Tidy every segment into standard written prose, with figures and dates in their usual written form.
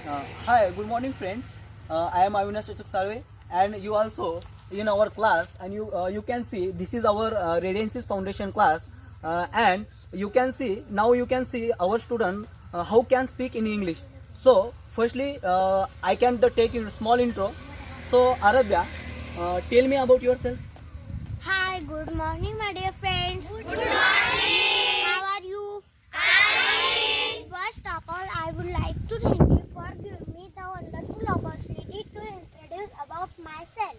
Hi, good morning, friends. I am Avinash Ashok Salve, and you also in our class, and you can see this is our Radiances Foundation class, and you can see our student how can speak in English. So, firstly, I can take a small intro. So, Aradhya, tell me about yourself. Hi, good morning, my dear friends. Good morning. How are you? Fine. First of all, I would like to thank you for giving me the wonderful opportunity to introduce about myself.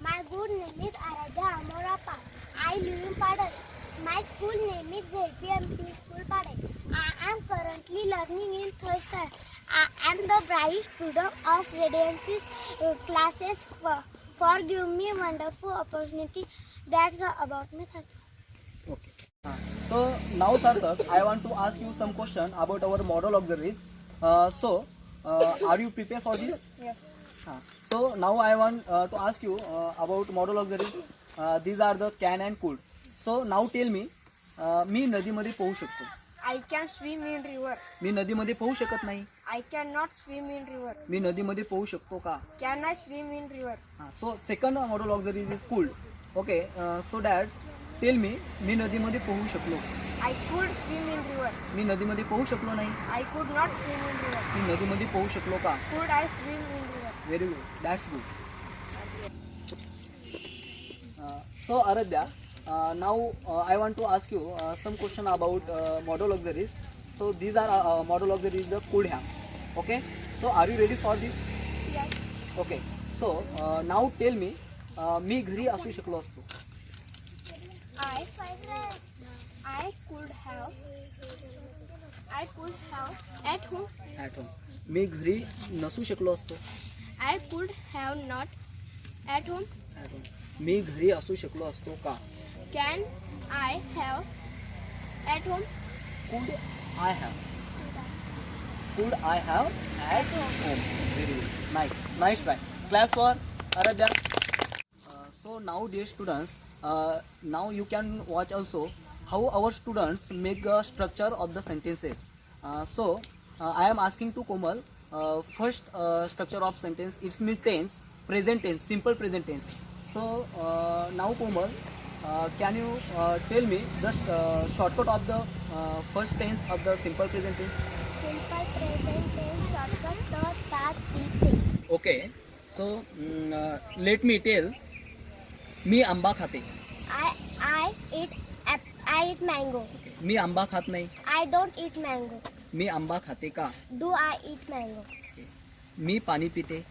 My good name is Aradhya Amorappa. I live in Padal. My school name is ZPMP School Padal. I am currently learning in third standard. I am the bright student of Radiances classes for giving me a wonderful opportunity. That's all about me. Thank you. Okay. So now, Sarthak, I want to ask you some question about our model auxiliaries. Are you prepared for this? Yes. So now I want to ask you about model auxiliaries. These are the can and could. So now tell me, मी नदीमध्ये पोहू शकतो. I can swim in river. मी नदीमध्ये पोहू शकत नाही. I cannot swim in river. मी नदीमध्ये पोहू शकतो का? Can I swim in river? So second model auxiliary is could. Okay. So that tell me, मी नदीमध्ये पोहू शकलो. I could swim in river. मी नदीमध्ये पोहू शकलो नाही. I could not swim in river. मी नदीमध्ये पोहू शकलो का? Could I swim in river? Very good. That's good. So Aradhya, now I want to ask you some question about model auxiliaries. So these are model auxiliaries the could have. Okay. So are you ready for this? Yes. Okay. So now tell me, मी घरी असू शकलो असतो. I could have at home. At home. मी घरी नसू शकलो असतो. I could have not at home. At home. मी घरी असू शकलो असतो का? Can I have at home? Could I have? Could I have at home? Very good. Nice. Nice try. Class for Aradhya. So now, dear students, now you can watch also how our students make a structure of the sentences. So I am asking to Komal first structure of sentence. It's means tense, present tense, simple present tense. So now Komal, can you tell me the shortcut of the first tense of the simple present tense? Simple present tense shortcut the past tense. Okay. So let me tell. मी आंबा खाते. I eat mango. मी आंबा खात नाही. I don't eat mango. मी आंबा खाते का? Do I eat mango? मी पाणी पिते.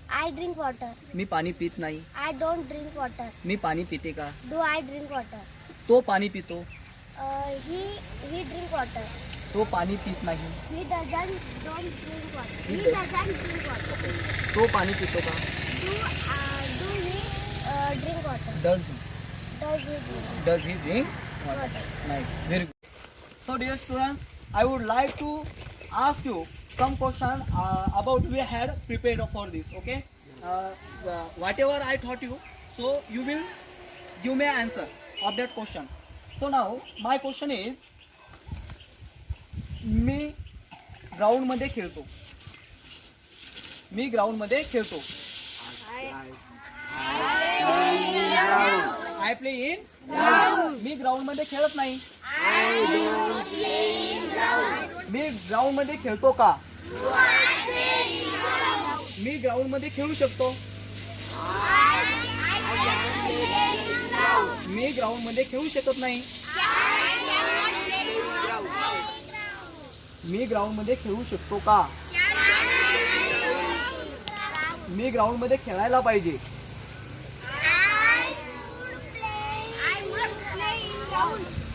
I drink water. मी पाणी पित नाही. I don't drink water. मी पाणी पिते का? Do I drink water? तो पाणी पितो. He drink water. तो पाणी पित नाही. He don't drink water. He He doesn't drink water. तो पाणी पितो का? Do he drink water? Does he? Does he Does he drink drink water? water? Nice. Very good. So dear students, I would like to ask you some question about we had prepared for this. Okay. Whatever I taught you, so you will give me an answer of that question. So now my question is, me ground मध्ये खेळतो. मी ground मध्ये खेळतो. आय play in ground. Me ground मध्ये खेळत नाही. मी ground मध्ये खेळतो का? मी ग्राउंड मध्ये खेळू शकतो. मी ग्राउंड मध्ये खेळू शकत नाही. मी ग्राउंड मध्ये खेळू शकतो का? मी ग्राउंड मध्ये खेळायला पाहिजे.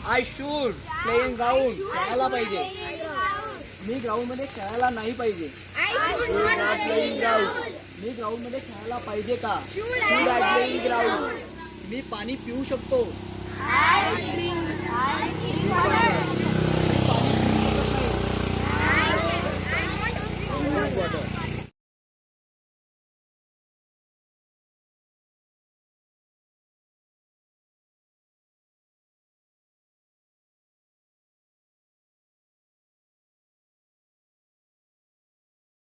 I should play in ground. खेळायला पाहिजे. मी ग्राउंड मध्ये खेळायला नाही पाहिजे. मी ग्राउंड मध्ये खेळायला पाहिजे का? Should I play in ground. मी पाणी पिऊ शकतो.